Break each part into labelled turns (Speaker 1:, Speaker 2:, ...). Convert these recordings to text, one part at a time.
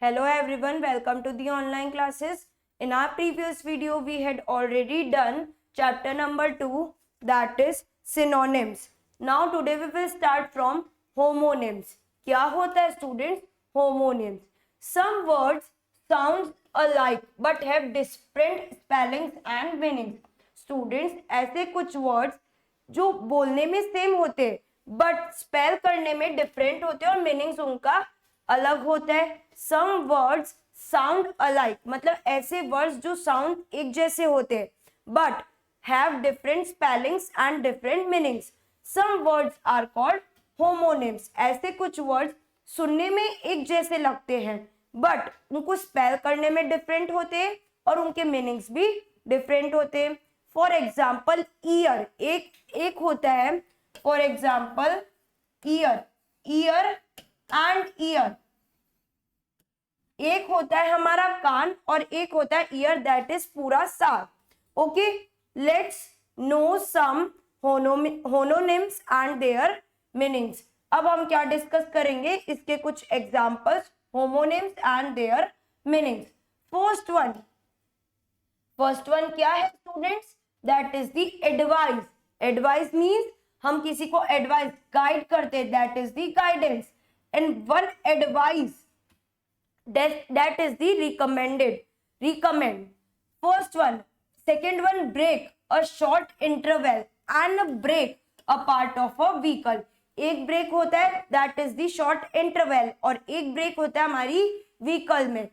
Speaker 1: Hello everyone, welcome to the online classes. In our previous video, we had already done chapter number 2, that is synonyms. Now today we will start from homonyms. क्या होता है students? Homonyms. Some words sound alike but have different spellings and meanings. Students, ऐसे कुछ words जो बोलने में same होते हैं बट स्पेल करने में डिफरेंट होते हैं और मीनिंग्स उनका अलग होता है. सम वर्ड्स साउंड अलाइक, मतलब ऐसे वर्ड्स जो साउंड एक जैसे होते हैं but have different spellings and different meanings. Some words are called homonyms. ऐसे कुछ वर्ड्स सुनने में एक जैसे लगते हैं बट उनको स्पेल करने में डिफरेंट होते हैं और उनके मीनिंग्स भी डिफरेंट होते हैं. फॉर एग्जाम्पल ईयर एक होता है. For example year and year. एक होता है हमारा कान और एक होता है ईयर, दैट इज पूरा सार. Okay, let's know some homonyms and their meanings. अब हम क्या डिस्कस करेंगे, इसके कुछ examples, homonyms and their meanings. First one क्या है students, that is the advice. Advice means हम किसी को एडवाइस गाइड करते हैं, that is the guidance. And one advice, that is the recommend. First one. Second one, break, a short interval and a break, a part of a vehicle. एक break होता है that is the short interval और एक break होता है हमारी vehicle में,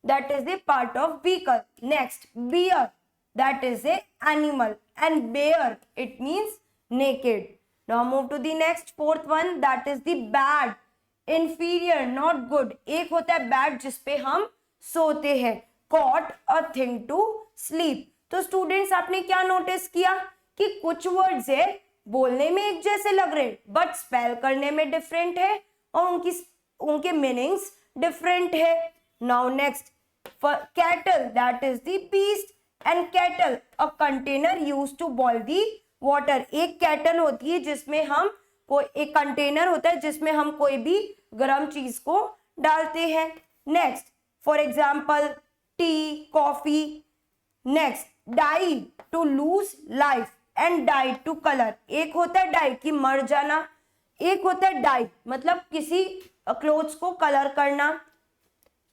Speaker 1: that is the part of vehicle. Next, bear, that is a animal, and bare, it means naked. Now move to the next, fourth one, that is the bad, inferior, not good. एक होता है bad जिसपे हम सोते हैं, caught a thing to sleep. तो students आपने क्या नोटिस किया कि कुछ वर्ड्स है बोलने में एक जैसे लग रहे बट स्पेल करने में डिफरेंट है और उनके मीनिंग्स डिफरेंट है. Now next, cattle, that is the beast, and kettle, a container used to boil the water. एक कैटल होती है जिसमें हम एक कंटेनर होता है जिसमें हम कोई भी गर्म चीज को डालते हैं. Next, for example tea, coffee. Next, die, to lose life, and dye, to colour. एक होता है डाई की मर जाना, एक होता है डाई मतलब किसी क्लोथ्स को कलर करना.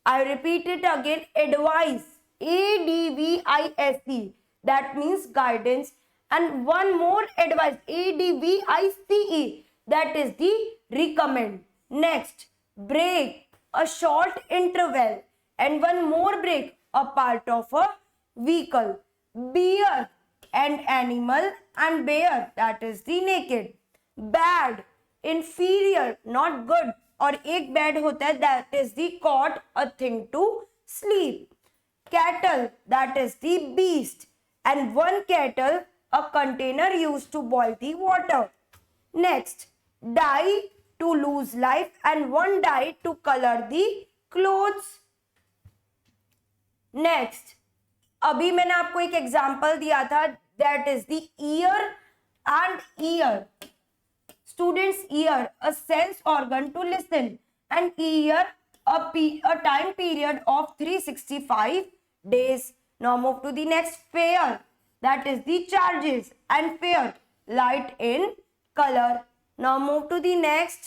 Speaker 1: I repeat it again, advice, ADVICE, that means guidance. And one more advice, ADVICE, that is the recommend. Next, break, a short interval, and one more break, a part of a vehicle. Bear, and animal, and bear, that is the naked. Bad, inferior, not good, और एक bad होता है, that is the caught, a thing to sleep. Cattle, that is the beast, and one cattle, a container used to boil the water. Next, dye, to lose life, and one dye to color the clothes. Next, अभी मैंने आपको एक example दिया था, that is the ear and ear. Students, ear, a sense organ to listen, and ear, a time period of 365 days. Now move to the next, fare, that is the charges, and fare, light in color. Now move to the next,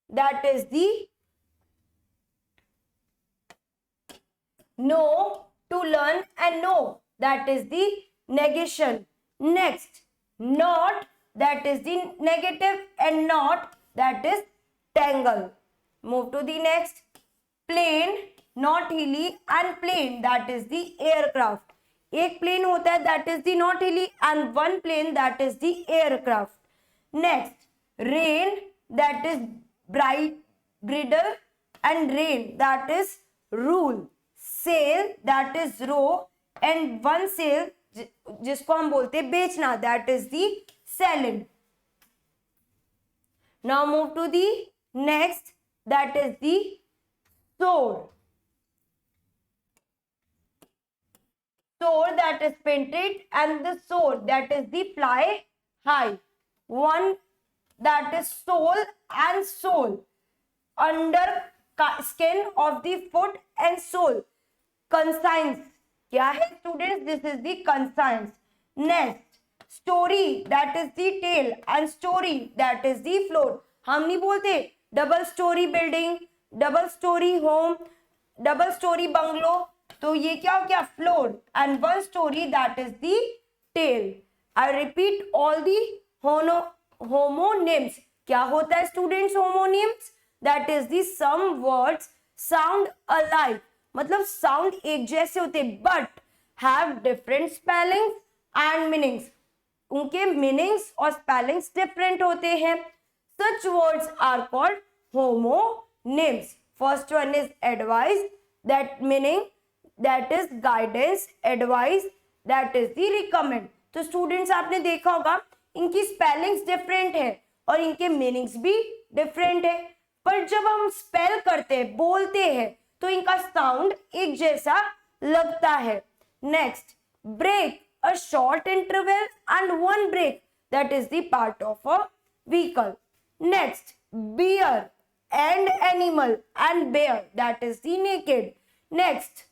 Speaker 1: that is the know, to learn, and know, that is the negation. Next, not, that is the negative, and not, that is tangle. Move to the next, plane, not hilly, and plane, that is the aircraft. एक plane होता है that is the not hilly, and one plane, that is the aircraft. Next, rain, that is bridle, and rain, that is rule. Sail, that is row, and one sail जिसको हम बोलते हैं बेचना, that is the selling. Now move to the next, that is the sword. Sword, that is painted, and the sword, that is the fly high. One, that is soul and soul. Under skin of the foot and sole. Conscience क्या है students? This is the conscience. Next, story that is the tale and story that is the floor. हम नहीं बोलते double storey building, double storey home, double storey bungalow, तो ये क्या हो गया? Floor. And one story that is the tale. I repeat all the homonyms. क्या होता है students homonyms? That is the some words sound alike, मतलब sound एक जैसे होते but have different spellings and meanings. उनके मीनिंग्स और स्पेलिंग्स डिफरेंट होते हैं. Such words are called homonyms. First one is advice, that meaning that is guidance, advice, that is the recommend. तो students आपने देखा होगा इनकी स्पेलिंग्स डिफरेंट है और इनके मीनिंग्स भी डिफरेंट है, पर जब हम स्पेल करते हैं, बोलते हैं, तो इनका साउंड एक जैसा लगता है. Next, break, a short interval and one brake, that is the part of a vehicle. Next, bear and animal and bare, that is the naked. Next,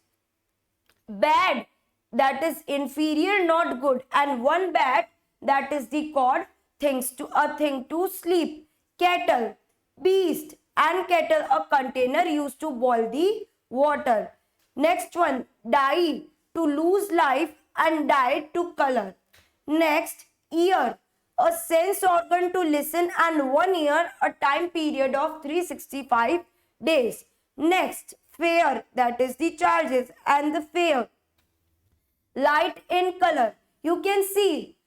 Speaker 1: bad, that is inferior, not good, and one bad, that is the called a thing to sleep. Kettle, beast and kettle, a container used to boil the water. Next one, dye, to lose life, and dye, to color. Next, ear, a sense organ to listen, and 1 year, a time period of 365 days. Next, fare, that is the charges and the fare. Light in color, you can see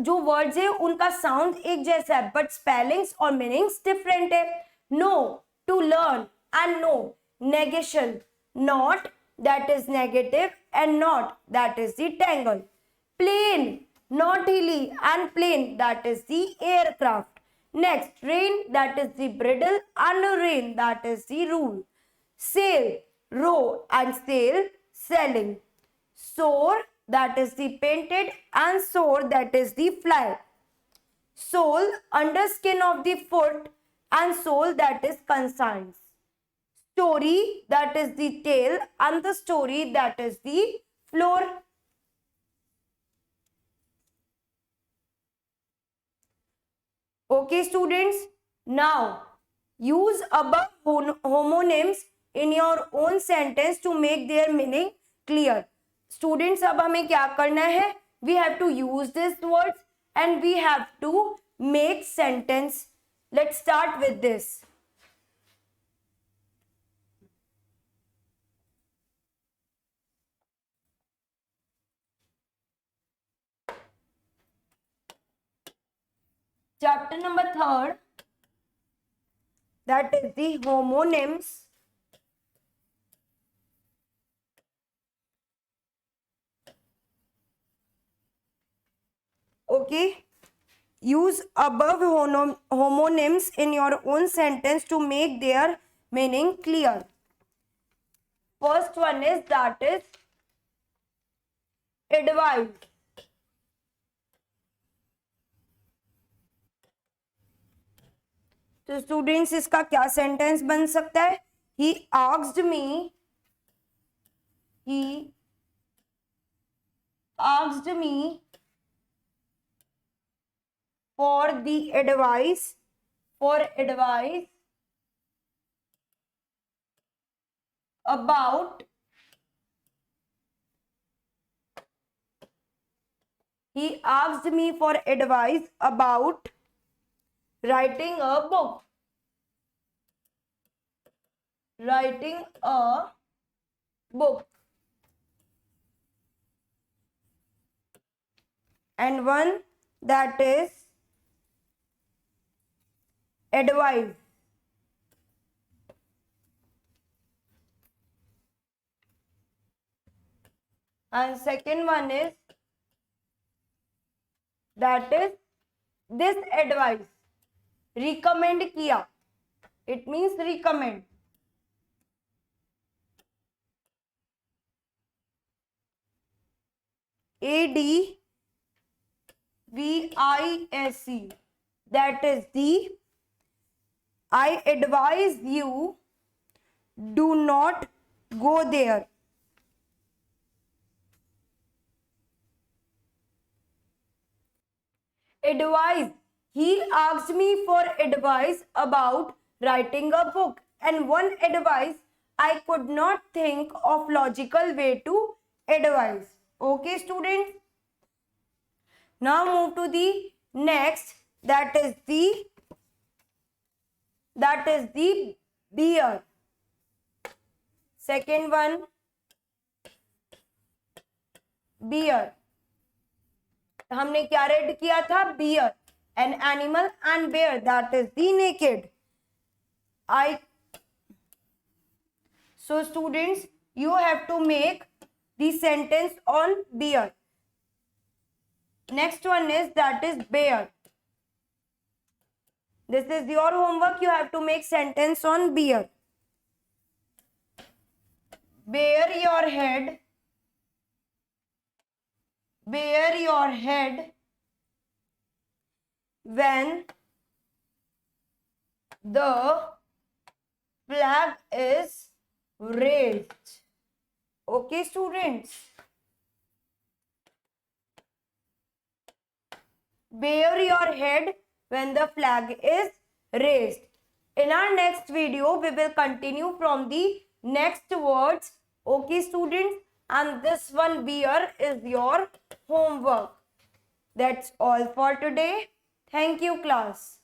Speaker 1: जो words है उनका sound एक जैसा है but spellings और meanings different है. Know, to learn and no. Negation, not, that is negative, and knot, that is the tangle. Plain, not hilly, and plane, that is the aircraft. Next, rein, that is the bridle, and rein, that is the rule. Sail, row, and sail, sailing. Soar, that is the painted, and soar, that is the fly. Sole, underskin of the foot, and sole, that is conscience. Story, that is the tail, and the story, that is the floor. Okay students, now use above homonyms in your own sentence to make their meaning clear. Students, अब हमें क्या करना है? We have to use these words and we have to make sentence. Let's start with this. Chapter number 3rd, that is the homonyms. Okay, use above homonyms in your own sentence to make their meaning clear. First one is, that is advice. तो students इसका क्या sentence बन सकता है? He asked me for the advice about writing a book. And one, that is advice. And second one is, that is this advice. Recommend किया, it means recommend. ADVISE, that is the I advise you, do not go there. Advice. He asked me for advice about writing a book, and one advice I could not think of logical way to advise. Okay, students. Now move to the next. That is the beer. Second one, beer. हमने क्या read किया था? Bear, an animal, and bare that is the naked. I so students, you have to make the sentence on beer. Next one is that is bear. This is your homework. You have to make sentence on beer. Bare your head. Bare your head when the flag is raised. Okay, students. Bare your head when the flag is raised. In our next video, we will continue from the next words. Okay, students. And this one beer is your homework. That's all for today. Thank you, class.